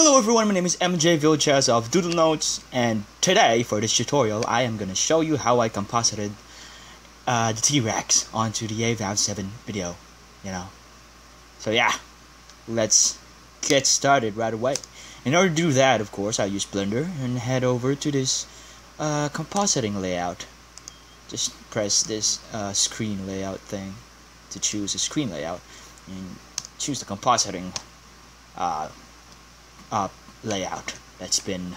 Hello everyone, my name is MJ Vilches of Doodle Notes, and today for this tutorial I am going to show you how I composited the T-Rex onto the AVAV 7 video, So yeah, let's get started right away. In order to do that, of course, I use Blender and head over to this compositing layout. Just press this screen layout thing to choose a screen layout and choose the compositing layout that's been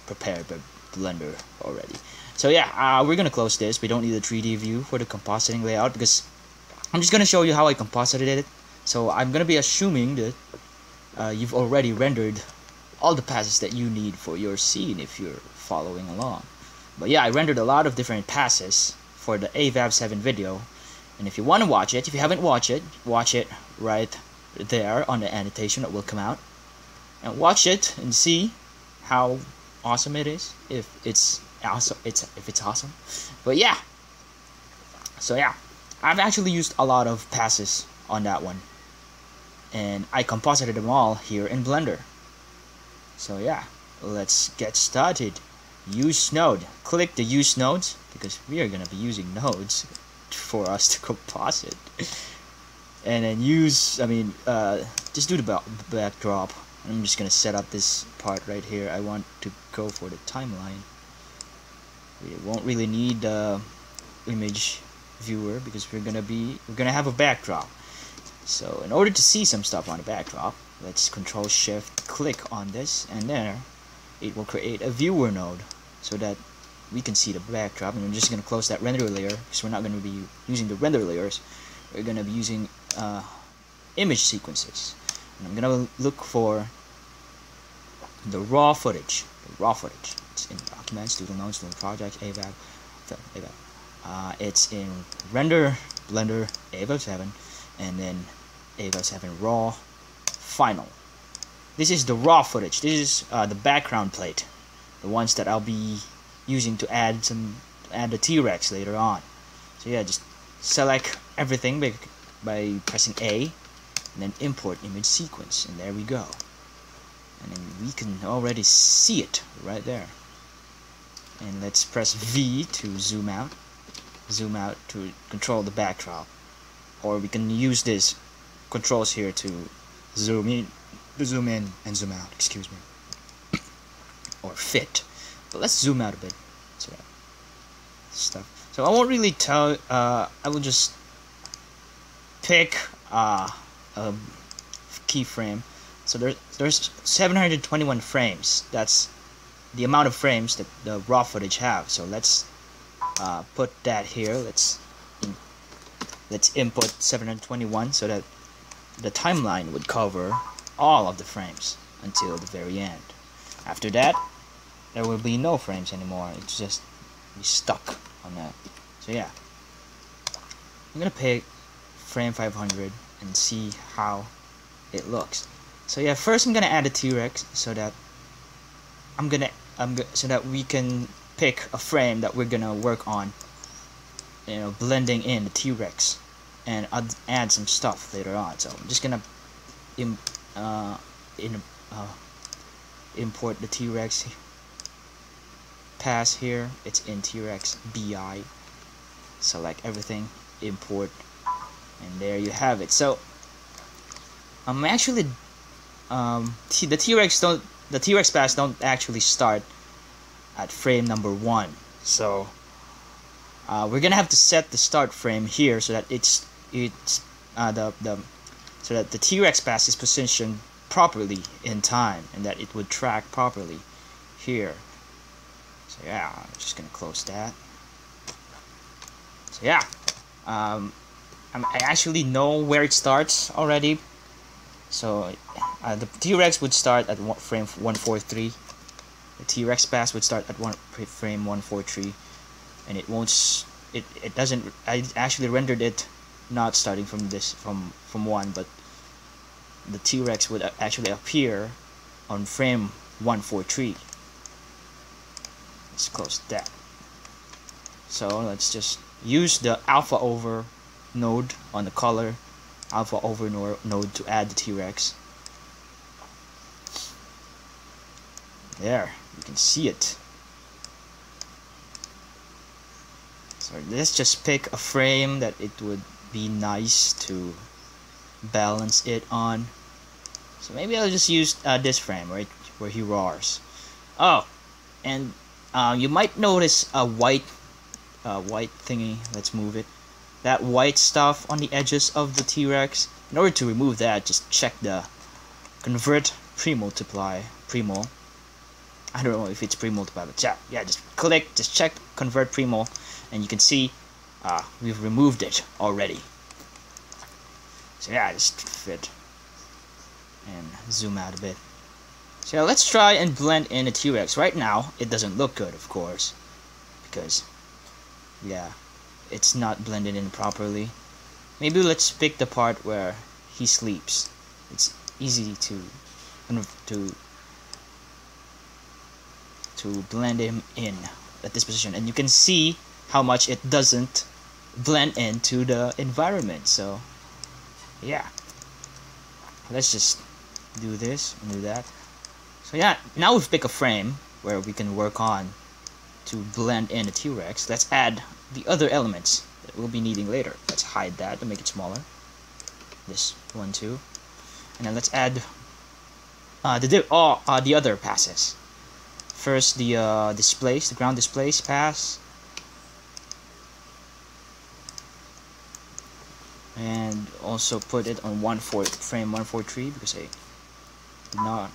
prepared by Blender already. So yeah, we're gonna close this. We don't need a 3D view for the compositing layout because I'm just gonna show you how I composited it. So I'm gonna be assuming that you've already rendered all the passes that you need for your scene if you're following along. But yeah, I rendered a lot of different passes for the AVAV 7 video, and if you want to watch it, if you haven't watched it, watch it right there on the annotation that will come out. And watch it and see how awesome it is. If it's awesome. But yeah. So yeah, I've actually used a lot of passes on that one, and I composited them all here in Blender. So yeah, let's get started. Use node. Click the use nodes because we are gonna be using nodes for us to composite. And then just do the backdrop. I'm just gonna set up this part right here. I want to go for the timeline. We won't really need the image viewer because we're gonna have a backdrop. So in order to see some stuff on the backdrop, let's Control Shift click on this, and then it will create a viewer node so that we can see the backdrop. And I'm just gonna close that render layer because we're not gonna be using the render layers. We're gonna be using image sequences. And I'm gonna look for the raw footage. It's in Documents, Doodle Notes, Doodle Projects, AVAV. It's in Render, Blender, AVAV 7, and then AVAV 7 Raw, Final. This is the raw footage. This is the background plate, the ones that I'll be using to add the T-Rex later on. So yeah, just select everything by pressing A. And then import image sequence, and there we go. And then we can already see it right there. And let's press V to zoom out to control the backdrop, or we can use this controls here to zoom in and zoom out. Excuse me, or fit. But let's zoom out a bit. So stuff. So I won't really tell. I will just pick a keyframe. So there's 721 frames. That's the amount of frames that the raw footage have. So let's put that here. Let's input 721 so that the timeline would cover all of the frames until the very end. After that, there will be no frames anymore. It's just be stuck on that. So yeah, I'm gonna pick frame 500 and see how it looks. So yeah, first I'm gonna add a T-Rex so that so that we can pick a frame that we're gonna work on, blending in the T-Rex and add some stuff later on. So I'm just gonna import the T-Rex pass here. It's in T-Rex BI. Select everything, import, and there you have it. So I'm actually the T-Rex pass don't actually start at frame number 1. So we're gonna have to set the start frame here so that so that the T-Rex pass is positioned properly in time and that it would track properly here. So yeah, I'm just gonna close that. So yeah, I actually know where it starts already. So the T-Rex would start at frame 143. The T-Rex pass would start at frame 143, and it won't. It doesn't. I actually rendered it not starting from from 1, but the T-Rex would actually appear on frame 143. Let's close that. So let's just use the alpha over node on the color alpha over node to add the T-Rex. There, you can see it. So let's just pick a frame that it would be nice to balance it on. So maybe I'll just use this frame, right, where he roars. Oh, and you might notice a white thingy. Let's move it. That white stuff on the edges of the T-Rex. In order to remove that, just check the convert pre-multiply. I don't know if it's pre-multiply, but yeah, just click, just check convert pre-mul, and you can see we've removed it already. So yeah, just fit and zoom out a bit. So yeah, let's try and blend in a T-Rex. Right now, it doesn't look good, of course, because yeah, it's not blended in properly. Maybe let's pick the part where he sleeps. It's easy to blend him in at this position, and you can see how much it doesn't blend into the environment. So yeah, let's just do this and do that. So yeah, now we've picked a frame where we can work on to blend in the T-Rex. Let's add the other elements that we'll be needing later. Let's hide that to make it smaller. This one too, and then let's add the other passes. First, the displays, the ground displays pass, and also put it on frame 143 because I did not.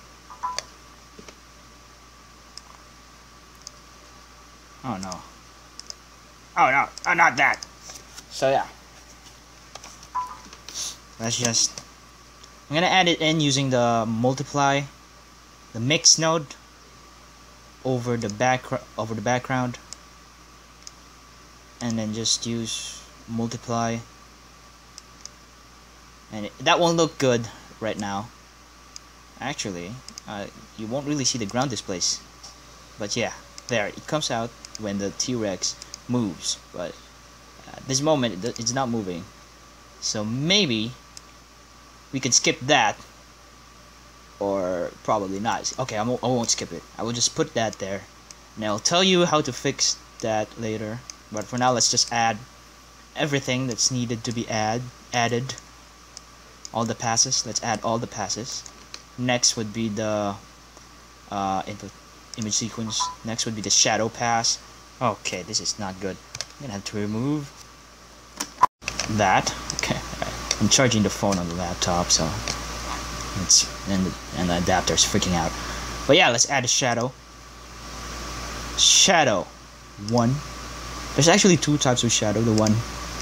Oh no! Oh no! Oh, not that! So yeah, let's just. I'm gonna add it in using the multiply, the mix node over the background, and then just use multiply. And that won't look good right now. Actually, you won't really see the ground displays, but yeah, there it comes out when the T-Rex moves. But at this moment, it's not moving, so maybe we can skip that, or probably not. Okay, I won't skip it. I will just put that there, and I'll tell you how to fix that later. But for now, let's just add everything that's needed to be added. All the passes. Let's add all the passes. Next would be the input image sequence. Next would be the shadow pass. Okay, this is not good. I'm gonna have to remove that. Okay, I'm charging the phone on the laptop, so it's and the adapter's freaking out. But yeah, let's add a shadow. Shadow 1. There's actually two types of shadow. The one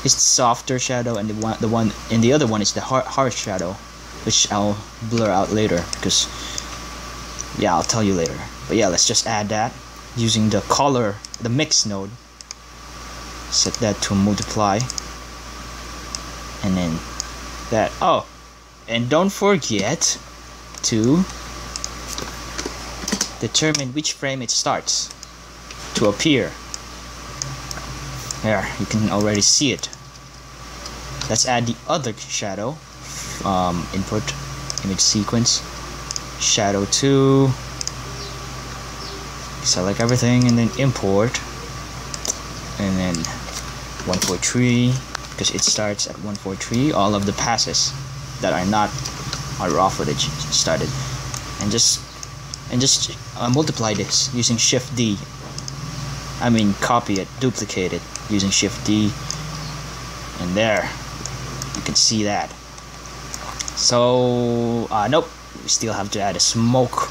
is softer shadow, and the other one is the harsh shadow, which I'll blur out later because yeah, I'll tell you later. But yeah, let's just add that using the color, the mix node. Set that to multiply, and then that. Oh, and don't forget to determine which frame it starts to appear. There, you can already see it. Let's add the other shadow. Input image sequence, shadow 2. Select everything and then import, and then 143 because it starts at 143. All of the passes that are not our raw footage started, and just multiply this using Shift D. I mean, copy it, duplicate it using Shift D, and there you can see that. So nope, we still have to add a smoke.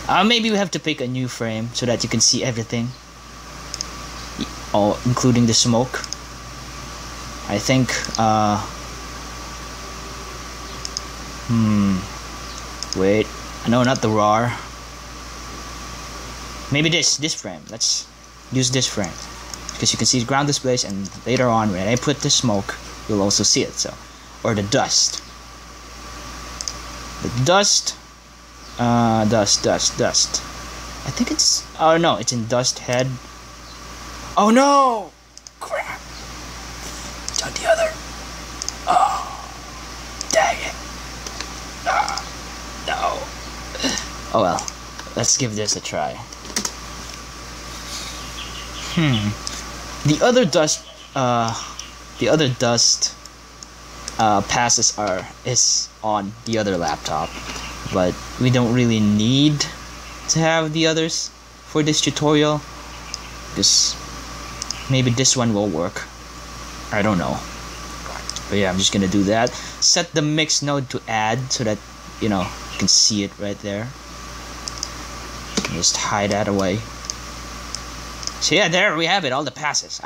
Maybe we have to pick a new frame so that you can see everything, all including the smoke. I think wait, no, not the RAR. Maybe this frame. Let's use this frame because you can see the ground displays, and later on when I put the smoke, you'll also see it. So, or the dust. The dust. Dust. I think it's. Oh no, it's in dust head. Oh no! Crap! It's on the other. Oh, dang it! No. Oh well. let's give this a try. The other dust passes is on the other laptop, but we don't really need to have the others for this tutorial, because maybe this one will work. I don't know. But yeah, I'm just gonna do that. Set the mix node to add so that you can see it right there. Just hide that away. So yeah, there we have it, all the passes.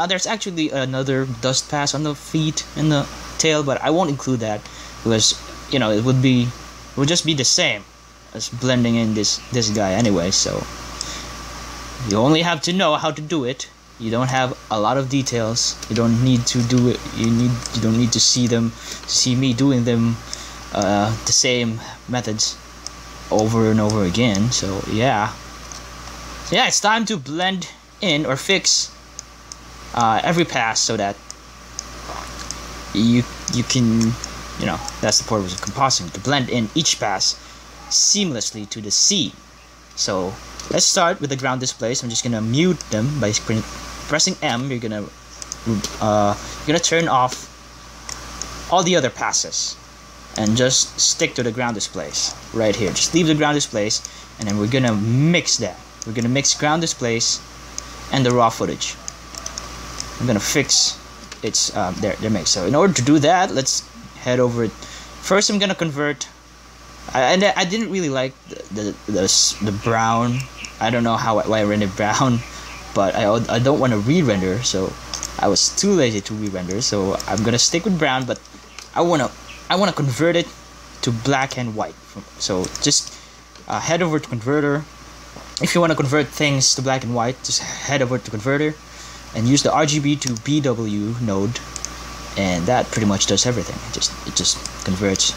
There's actually another dust pass on the feet and the tail, but I won't include that because it would just be the same as blending in this guy anyway. So you only have to know how to do it. You don't have a lot of details. You don't need to do it. You don't need to see me doing them the same methods over and over again. So yeah. Yeah, it's time to blend in or fix every pass so that you can, that's the purpose of compositing, to blend in each pass seamlessly to the scene. So let's start with the ground displays. I'm just gonna mute them by pressing M. You're gonna turn off all the other passes and just stick to the ground displays right here. Just leave the ground displays, and then we're gonna mix that. We're gonna mix ground displays and the raw footage. I'm gonna fix its their mix. So in order to do that, let's head over it. First, I'm gonna convert. I didn't really like the brown. I don't know why I rendered brown, but I don't want to re-render, so I was too lazy to re-render. So I'm gonna stick with brown, but I wanna convert it to black and white. So just head over to converter. If you want to convert things to black and white, just head over to converter and use the RGB to BW node, and that pretty much does everything. It just converts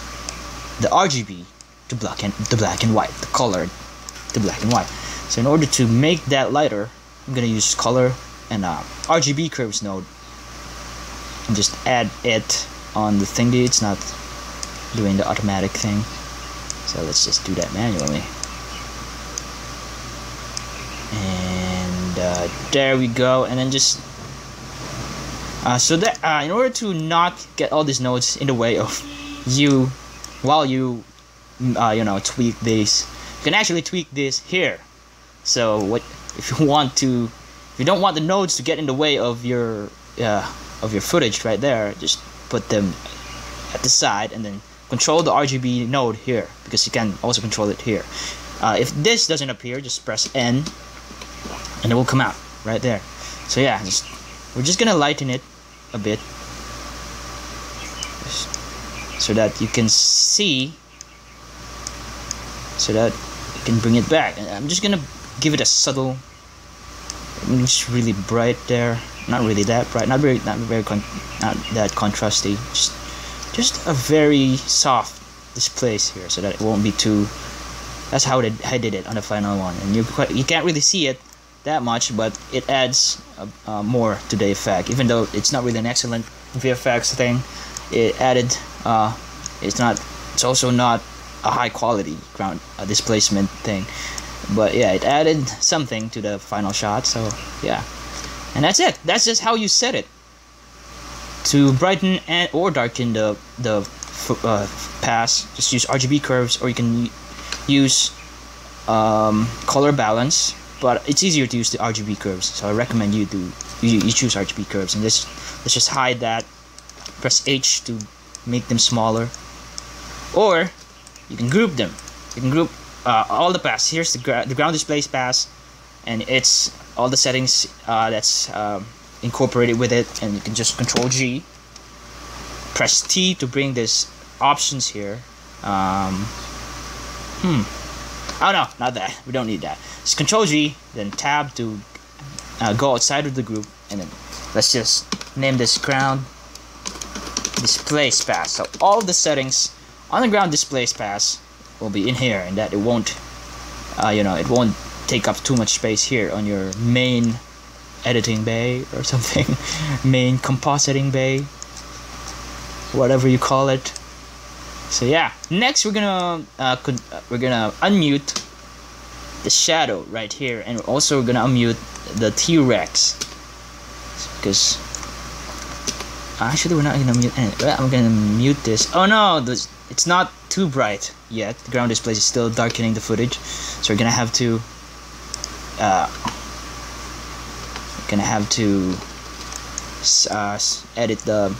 the RGB to black and white, the color to black and white. So in order to make that lighter, I'm gonna use color and RGB curves node and just add it on the thingy. It's not doing the automatic thing, so let's just do that manually. And there we go. And then just so that in order to not get all these nodes in the way of you while you tweak this, you can actually tweak this here. So if you don't want the nodes to get in the way of your footage right there, just put them at the side and then control the RGB node here, because you can also control it here. If this doesn't appear, just press N and it will come out right there. So yeah, we're just gonna lighten it a bit so that you can see, so that you can bring it back. And I'm just gonna give it a subtle, it's really bright there, not really that bright, not that contrasty, just a very soft displays here, so that it won't be too. That's how I did it on the final one, and you can't really see it that much, but it adds more to the effect. Even though it's not really an excellent VFX thing, it added. It's also not a high quality ground displacement thing, but yeah, it added something to the final shot. So yeah, and that's it. That's just how you set it to brighten and or darken the pass. Just use RGB curves, or you can use color balance, but it's easier to use the RGB curves, so I recommend you choose RGB curves. And let's just hide that. Press H to make them smaller, or you can group them. You can group all the pass. Here's the ground displays pass, and it's all the settings that's incorporated with it, and you can just control G, press T to bring this options here. Oh no, not that. We don't need that. Just control G, then tab to go outside of the group, and then let's just name this ground displays pass. So all the settings on the ground displays pass will be in here, and that it won't it won't take up too much space here on your main editing bay or something. Main compositing bay, whatever you call it. So yeah, next we're gonna unmute the shadow right here, and also we're gonna unmute the T-Rex, because actually we're not gonna mute any. I'm gonna mute this. Oh no, it's not too bright yet. The ground display is still darkening the footage, so we're gonna have to edit the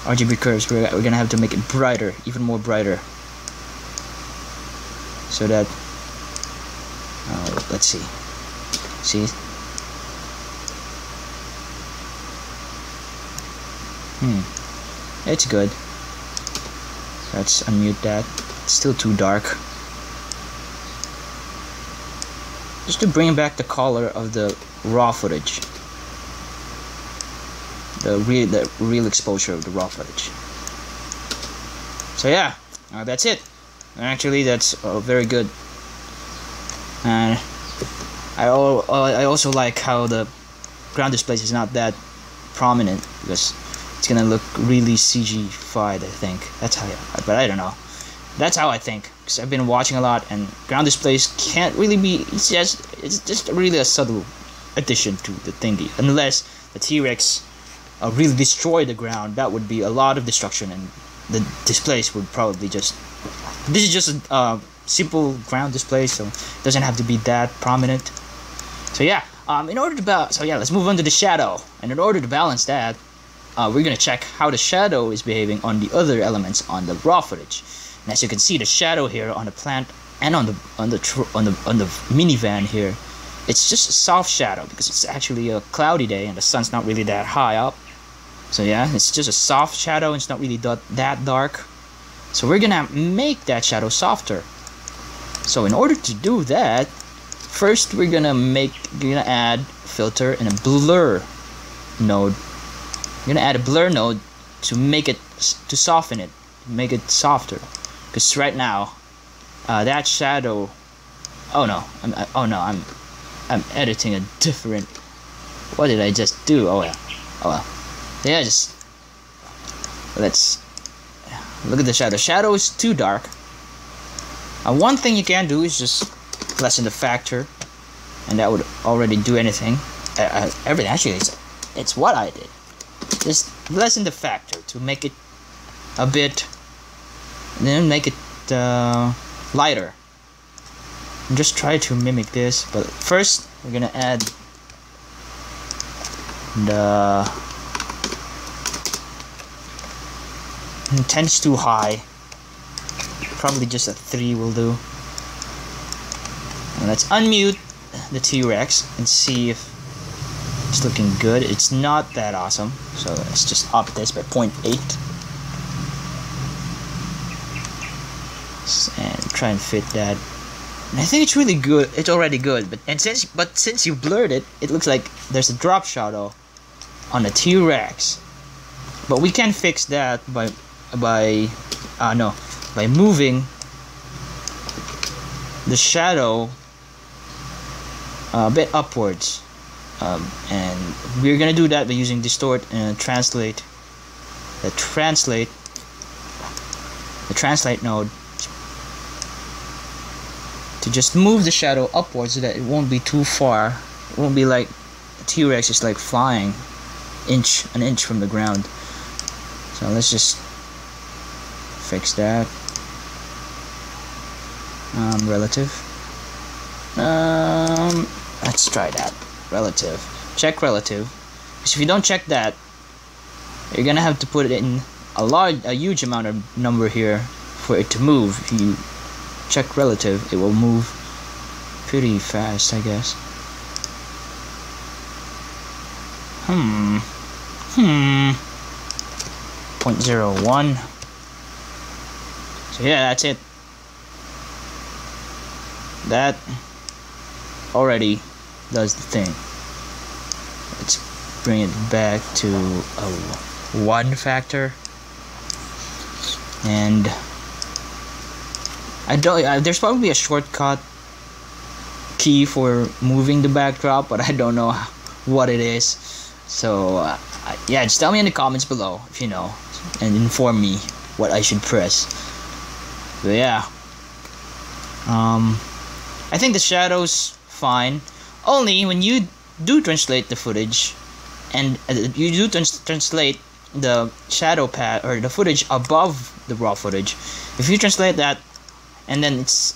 RGB curves. We're gonna have to make it brighter, even more brighter, so that let's see. It's good. Let's unmute that. It's still too dark. Just to bring back the color of the raw footage, the real exposure of the raw footage. So yeah, that's it. Actually, that's very good. And I also like how the ground display is not that prominent, because it's gonna look really CG-fied, I think. That's how, but I don't know. That's how I think, because I've been watching a lot, and ground displays can't really be. It's just really a subtle addition to the thingy, unless the T-Rex really destroy the ground. That would be a lot of destruction, and the displays would probably just. This is just a simple ground display, so it doesn't have to be that prominent. So yeah, let's move on to the shadow, and in order to balance that, we're gonna check how the shadow is behaving on the other elements on the raw footage. And as you can see, the shadow here on the plant and on the minivan here, it's just a soft shadow because it's actually a cloudy day and the sun's not really that high up. So yeah, it's just a soft shadow. It's not really that dark. So we're gonna make that shadow softer. So in order to do that, first we're gonna add filter and a blur node. We're gonna add a blur node to make it, to soften it, make it softer. Because right now, that shadow. Oh no, I'm editing a different. What did I just do? Oh well. Yeah, let's look at the shadow. Shadow is too dark. One thing you can do is just lessen the factor, and that would already do anything. Everything actually, it's what I did. Just lessen the factor to make it a bit, and then make it lighter. And just try to mimic this, but first we're gonna add the intense too high. Probably just a 3 will do. And let's unmute the T-Rex and see if it's looking good. It's not that awesome, so let's just up this by 0.8 and try and fit that. And I think it's really good. It's already good, but since you blurred it, it looks like there's a drop shadow on the T-Rex. But we can fix that by moving the shadow a bit upwards, and we're gonna do that by using distort and translate. The translate node to just move the shadow upwards so that it won't be too far. It won't be like the T-Rex is like flying an inch from the ground. So let's just fix that. Relative. Let's try that. Relative. Check relative. Because if you don't check that, you're gonna have to put it in a huge amount of number here for it to move. If you check relative, it will move pretty fast, I guess. 0.01. So yeah, that's it. That already does the thing. Let's bring it back to a 1 factor. And there's probably a shortcut key for moving the backdrop, but I don't know what it is. So yeah, just tell me in the comments below if you know, and inform me what I should press. But yeah, I think the shadow's fine. Only when you do translate the footage, and you do translate the shadow pad or the footage above the raw footage. If you translate that, and then it's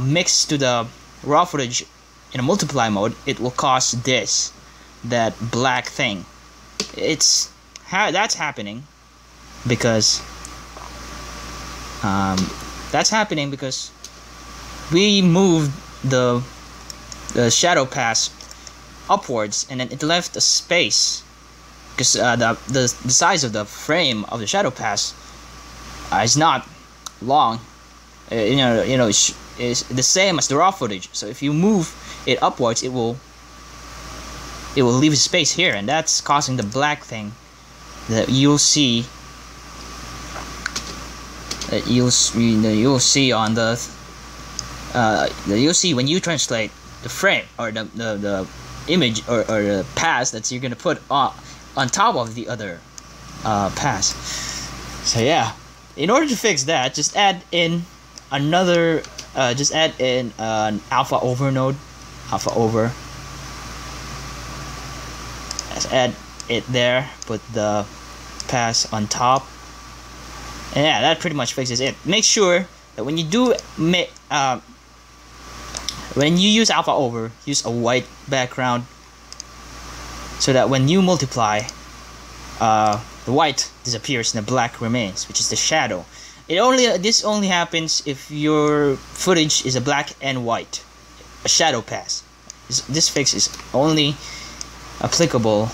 mixed to the raw footage in a multiply mode, it will cause that black thing. That's happening because we moved the shadow pass upwards, and then it left a space because the size of the frame of the shadow pass is not long. Is the same as the raw footage. So if you move it upwards, it will leave a space here, and that's causing the black thing that you'll see. That you'll see on you'll see when you translate the frame or the image or the pass that you're gonna put on top of the other pass. So yeah, in order to fix that, just add in another an alpha over node. Let's add it there, put the pass on top, and yeah, that pretty much fixes it. Make sure that when you do when you use alpha over, use a white background so that when you multiply, the white disappears and the black remains, which is the shadow. This only happens if your footage is a black and white, a shadow pass. This fix is only applicable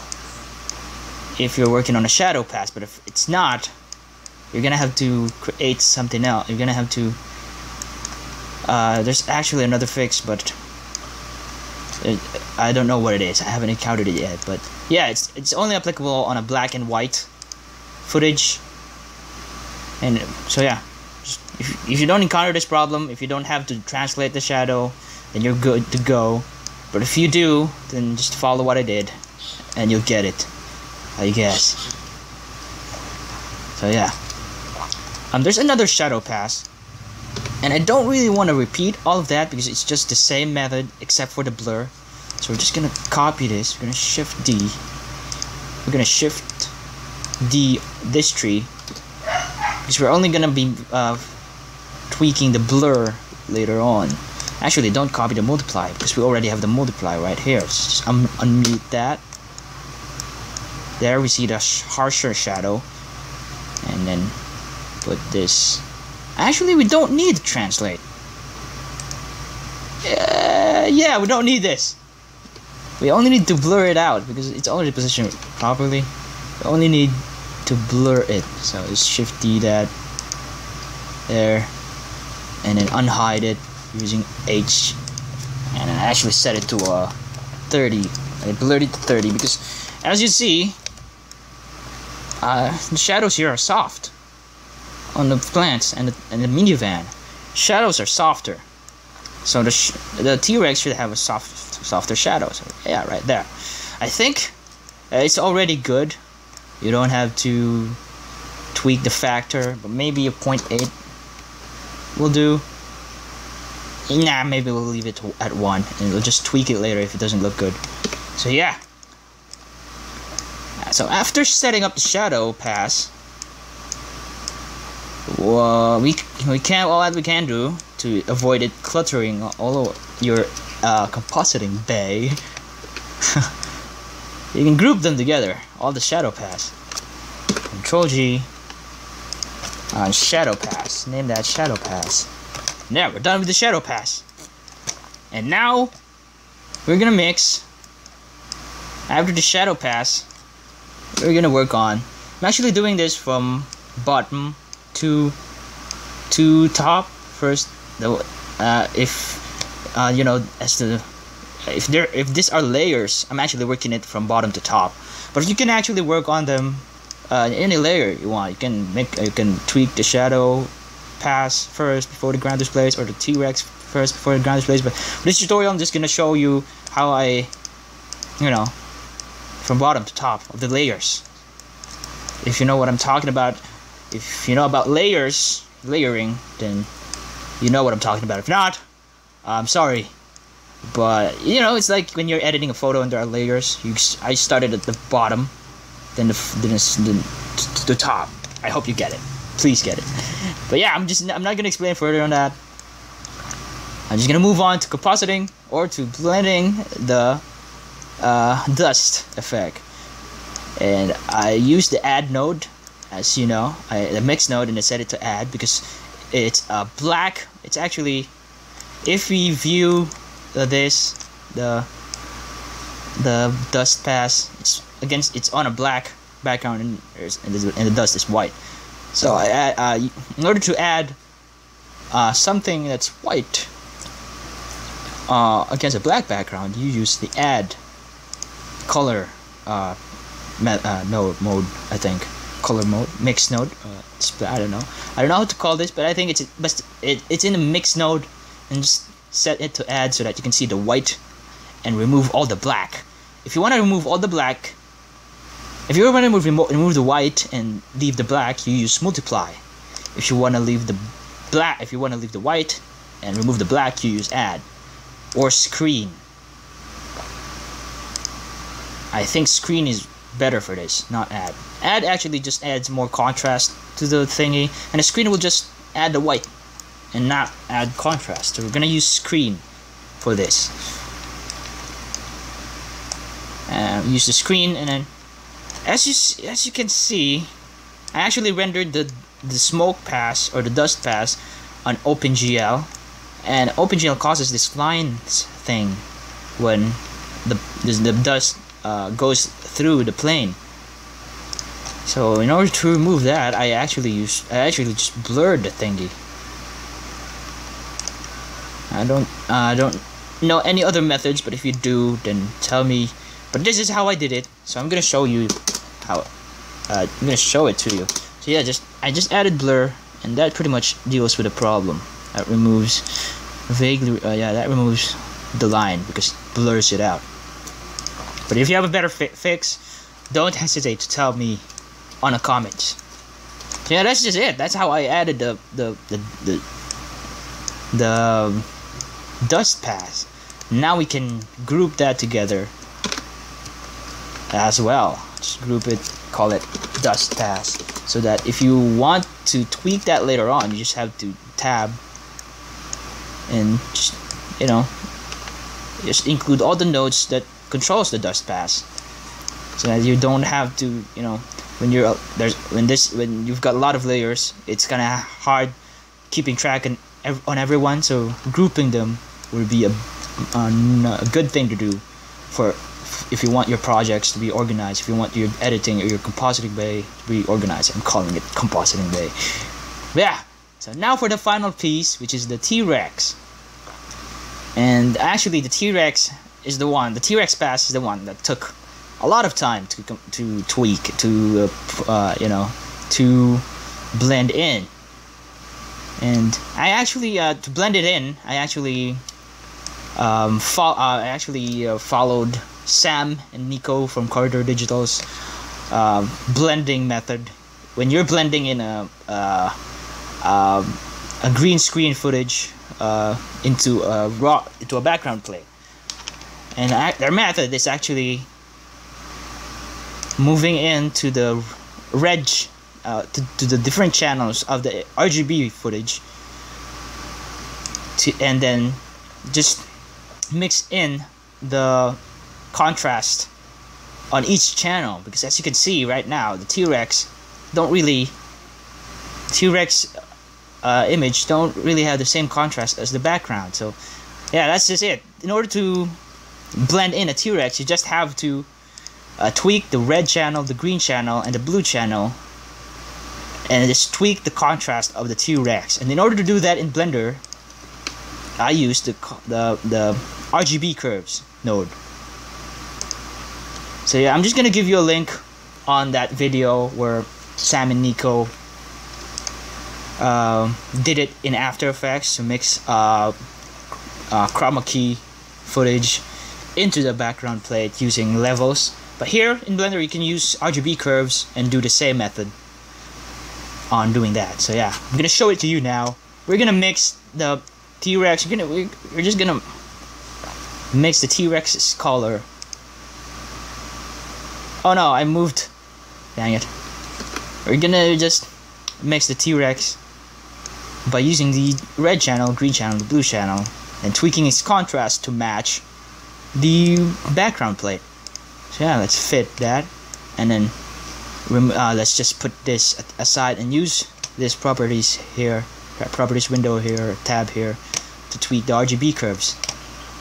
if you're working on a shadow pass, but if it's not, you're gonna have to create something else. You're gonna have to there's actually another fix, but I don't know what it is. I haven't encountered it yet, but yeah, it's only applicable on a black and white footage. And so yeah, if you don't encounter this problem, if you don't have to translate the shadow, then you're good to go. But if you do, then just follow what I did and you'll get it, I guess. So yeah, there's another shadow pass, and I don't really want to repeat all of that because it's just the same method except for the blur. So we're just gonna copy this. We're gonna shift D. We're gonna shift D this tree, because we're only gonna be tweaking the blur later on. Actually, don't copy the multiply because we already have the multiply right here. Just unmute that. There we see the harsher shadow, and then put this. Actually, we don't need to translate. Yeah, we don't need this. We only need to blur it out because it's already positioned properly. We only need to blur it. So just shift D that there, and then unhide it using H, and I actually set it to 30. I blurred it to 30 because, as you see, the shadows here are soft on the plants and the minivan. Shadows are softer, so the T-Rex should have a softer shadow. So yeah, right there. I think it's already good. You don't have to tweak the factor, but maybe a 0.8 will do. Nah, maybe we'll leave it at 1 and we'll just tweak it later if it doesn't look good. So yeah. So after setting up the shadow pass, all that we can do to avoid it cluttering all over your compositing bay, you can group them together, all the shadow pass. Control G on shadow pass. Name that shadow pass. There, we're done with the shadow pass. And now we're gonna mix. After the shadow pass, we're gonna work on. I'm actually doing this from bottom to top first. If these are layers, I'm actually working it from bottom to top. But you can actually work on them any layer you want. You can tweak the shadow pass first before the ground displays, or the T-Rex first before the ground displays. But for this tutorial, I'm just gonna show you how I, from bottom to top of the layers. If you know what I'm talking about, if you know about layering, then you know what I'm talking about. If not, I'm sorry, but you know, it's like when you're editing a photo and there are layers. I started at the bottom, then the top. I hope you get it. Please get it. But yeah, I'm not gonna explain further on that. I'm just gonna move on to compositing, or to blending the dust effect. And I use the add node, as you know, the mix node, and I set it to add because it's black. It's actually, if we view the dust pass, it's on a black background, and the dust is white. So I add, in order to add something that's white against a black background, you use the add color mode, I think. Color mode, mix node. I don't know how to call this, but I think it's in a mix node, and just set it to add so that you can see the white and remove all the black. If you want to remove all the black, if you want to remove the white and leave the black, you use multiply. If you want to leave the white and remove the black, you use add or screen. I think screen is better for this, not add. Add actually just adds more contrast to the thingy, and the screen will just add the white and not add contrast. So we're gonna use screen for this. Use the screen, and then as you can see, I actually rendered the smoke pass or the dust pass on OpenGL, and OpenGL causes this lines thing when the dust goes through the plane. So in order to remove that, I actually just blurred the thingy. I don't know any other methods, but if you do, then tell me. But this is how I did it, so I'm gonna show you how. I'm gonna show it to you. So yeah, I just added blur, and that pretty much deals with the problem. That removes that removes the line because it blurs it out. But if you have a better fix, don't hesitate to tell me on the comments. So yeah, that's just it. That's how I added the dust pass. Now we can group that together as well. Just group it, call it dust pass, so that if you want to tweak that later on, you just have to tab and just, you know, just include all the nodes that controls the dust pass, so that you don't have to, you know, when you've got a lot of layers, it's kind of hard keeping track on everyone. So grouping them would be a good thing to do for if you want your projects to be organized, if you want your editing or your compositing bay to be organized. I'm calling it compositing bay. But yeah, so now for the final piece, which is the T-Rex. And actually the T-Rex pass is the one that took a lot of time to tweak, to to blend in. And I actually to blend it in, I actually followed Sam and Nico from Corridor Digital's blending method. When you're blending in a green screen footage into a background plane, and their method is actually moving into the red to the different channels of the RGB footage, and then just mix in the contrast on each channel, because as you can see right now, the T-Rex image don't really have the same contrast as the background. So yeah, that's just it. In order to blend in a T-Rex, you just have to tweak the red channel, the green channel, and the blue channel, and just tweak the contrast of the T-Rex. And in order to do that in Blender, I use the RGB curves node. So yeah, I'm just gonna give you a link on that video where Sam and Nico did it in After Effects to mix chroma key footage into the background plate using levels. But here in Blender, you can use RGB curves and do the same method on doing that. So yeah, I'm gonna show it to you now. We're gonna mix the T-Rex. We're just gonna mix the T-Rex's color. Oh no, I moved. Dang it. We're gonna just mix the T-Rex by using the red channel, green channel, the blue channel, and tweaking its contrast to match the background plate. So yeah, let's fit that, and then let's just put this aside and use this properties here, properties window here, tab here, to tweak the RGB curves.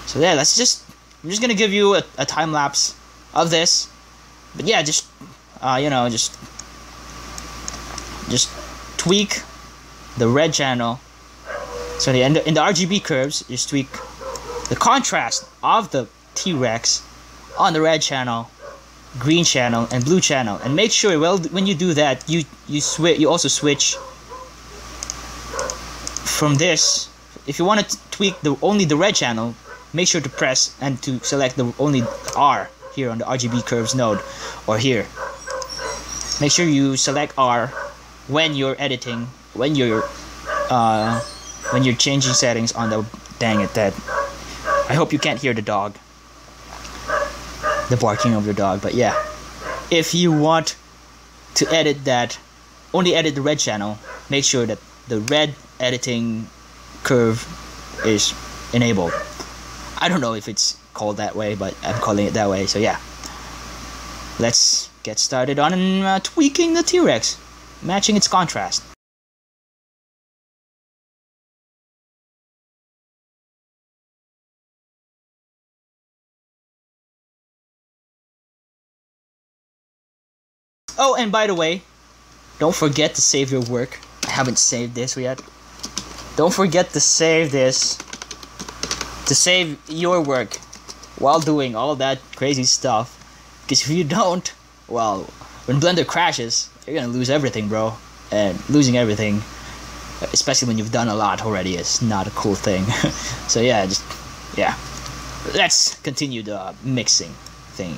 So yeah, I'm just gonna give you a time lapse of this, but yeah, just you know, just tweak the red channel. So in the RGB curves, just tweak the contrast of the T-Rex on the red channel, green channel, and blue channel, and make sure, well, when you do that, you also switch from this. If you want to tweak only the red channel, make sure to press and to select the only R here on the RGB curves node, or here. Make sure you select R when you're editing, when you're changing settings on the. Dang it! That I hope you can't hear the dog, the barking of your dog. But yeah, if you want to edit that, only edit the red channel. Make sure that the red editing curve is enabled. I don't know if it's called that way, but I'm calling it that way. So yeah, let's get started on tweaking the T-Rex, matching its contrast. Oh, and by the way, don't forget to save your work. I haven't saved this yet. Don't forget to save this, to save your work while doing all that crazy stuff. Because if you don't, well, when Blender crashes, you're gonna lose everything, bro. And losing everything, especially when you've done a lot already, is not a cool thing. So yeah, let's continue the mixing thing.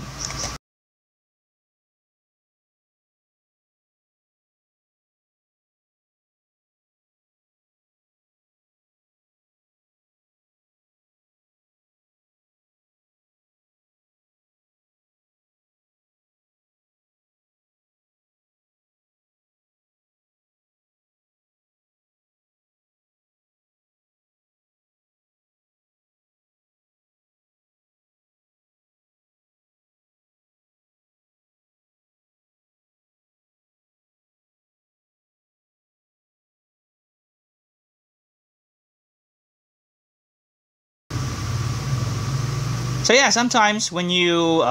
So yeah, sometimes when you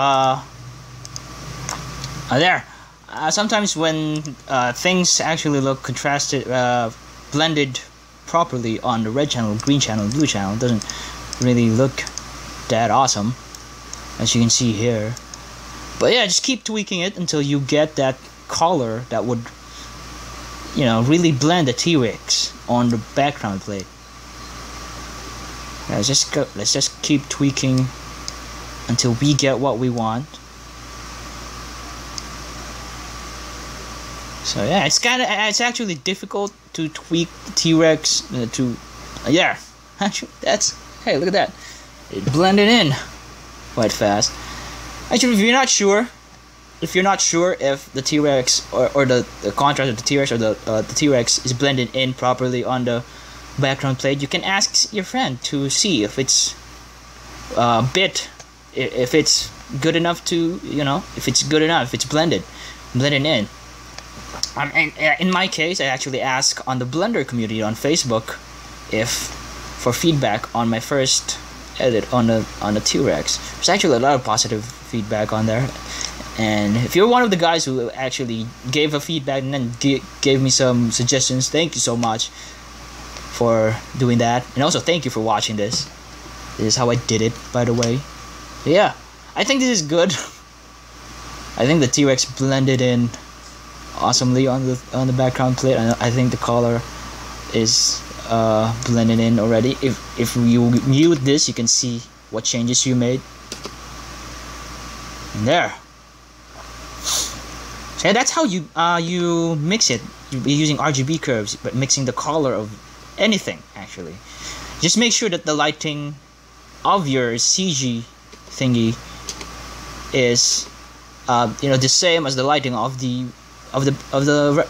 sometimes when things actually look contrasted, blended properly on the red channel, green channel, blue channel, it doesn't really look that awesome, as you can see here. But yeah, just keep tweaking it until you get that color that would, you know, really blend the T-Rex on the background plate. Let's just keep tweaking until we get what we want. So yeah, it's actually difficult to tweak the T-Rex actually hey, look at that, it blended in quite fast. Actually, if you're not sure if the T-Rex or the contrast of the T-Rex or the T-Rex is blended in properly on the background plate, you can ask your friend to see if it's if it's good enough to, you know, if it's blended in. And in my case, I actually asked on the Blender community on Facebook for feedback on my first edit on the T-Rex. There's actually a lot of positive feedback on there, and if you're one of the guys who actually gave a feedback and then gave me some suggestions, thank you so much for doing that. And also thank you for watching this. This is how I did it, by the way. But yeah, I think this is good. I think the T-Rex blended in awesomely on the background plate. I think the color is blended in already. If you mute this, you can see what changes you made. And there. So yeah, that's how you mix it. You're using RGB curves, but mixing the color of anything actually. just make sure that the lighting of your CG thingy is the same as the lighting of the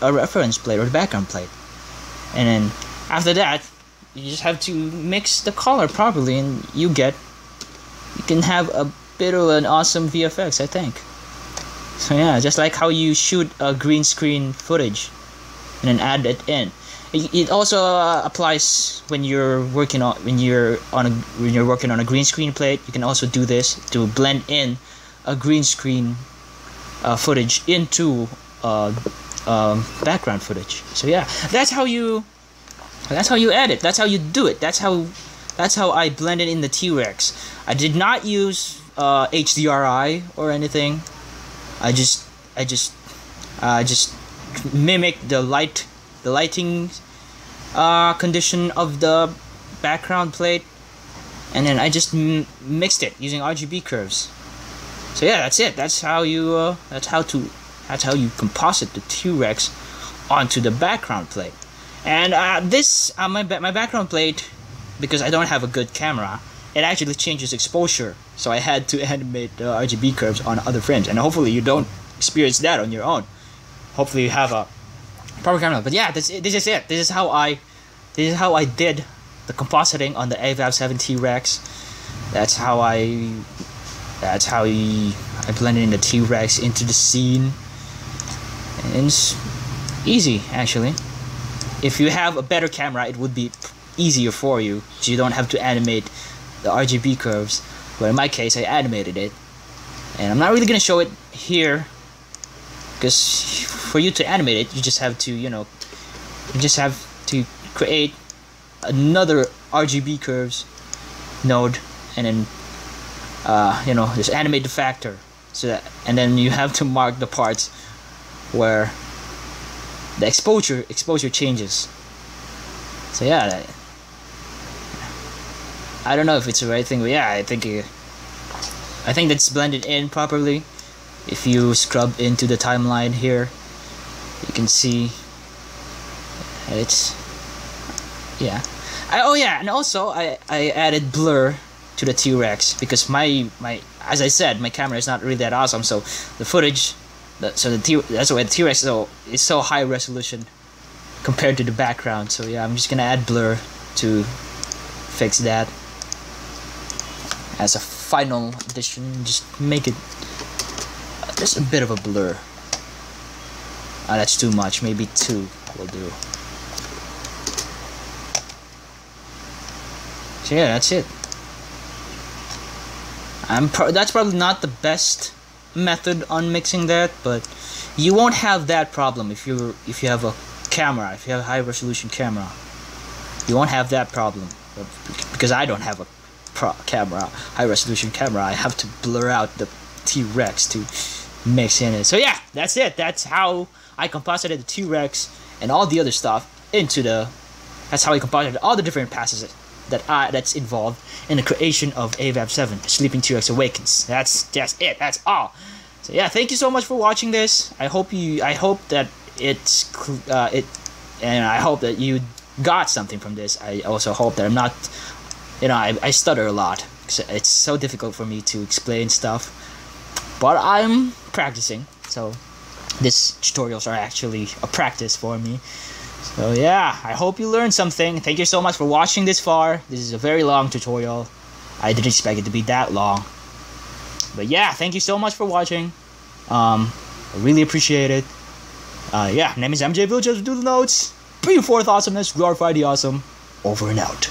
reference plate or the background plate. And then after that, you just have to mix the color properly, and you can have a bit of an awesome VFX, I think. So yeah, just like how you shoot a green screen footage and then add it in. It also applies when you're working on a green screen plate. You can also do this to blend in a green screen footage into background footage. So yeah, that's how you edit. That's how you do it. That's how I blended in the T-Rex. I did not use HDRI or anything. I just mimicked the lighting condition of the background plate, and then I just mixed it using RGB curves. So yeah, that's it. That's how you composite the T-Rex onto the background plate. And my background plate, because I don't have a good camera, it actually changes exposure. So I had to animate the RGB curves on other frames, and hopefully you don't experience that on your own. Hopefully you have a proper camera. But yeah, this is it. This is how I did the compositing on the AVAV 7 T-Rex. That's how I blended in the T-Rex into the scene. And it's easy, actually. If you have a better camera, it would be easier for you, so you don't have to animate the RGB curves. But in my case, I animated it, and I'm not really gonna show it here, because for you to animate it, you just have to create another RGB curves node, and then just animate the factor, and then you have to mark the parts where the exposure changes. So yeah, I don't know if it's the right thing, but yeah, I think that's blended in properly. If you scrub into the timeline here, you can see it's and also I added blur to the T-Rex, because as I said, my camera is not really that awesome, so the footage, that's why the T-Rex is so high resolution compared to the background. So yeah, I'm just gonna add blur to fix that as a final addition. Just make it just a bit of a blur. That's too much. Maybe 2 will do. So yeah, that's it. That's probably not the best method on mixing that, but you won't have that problem if you have a camera. If you have a high resolution camera, you won't have that problem. But because I don't have a high resolution camera, I have to blur out the T-Rex to mix in it. So yeah, that's it. That's how I composited the T-Rex and all the other stuff into that's how I composited all the different passes that's involved in the creation of AVAV 7, Sleeping T-Rex Awakens. That's just it. That's all. So yeah, thank you so much for watching this. I hope that I hope that you got something from this. I also hope that I'm not, I stutter a lot. It's so difficult for me to explain stuff, but I'm practicing. So these tutorials are actually a practice for me. So yeah, I hope you learned something. Thank you so much for watching this far. This is a very long tutorial. I didn't expect it to be that long. But yeah, thank you so much for watching. I really appreciate it. Yeah, name is MJ Vilches with Doodle Notes. Bring forth awesomeness, glorify the awesome. Over and out.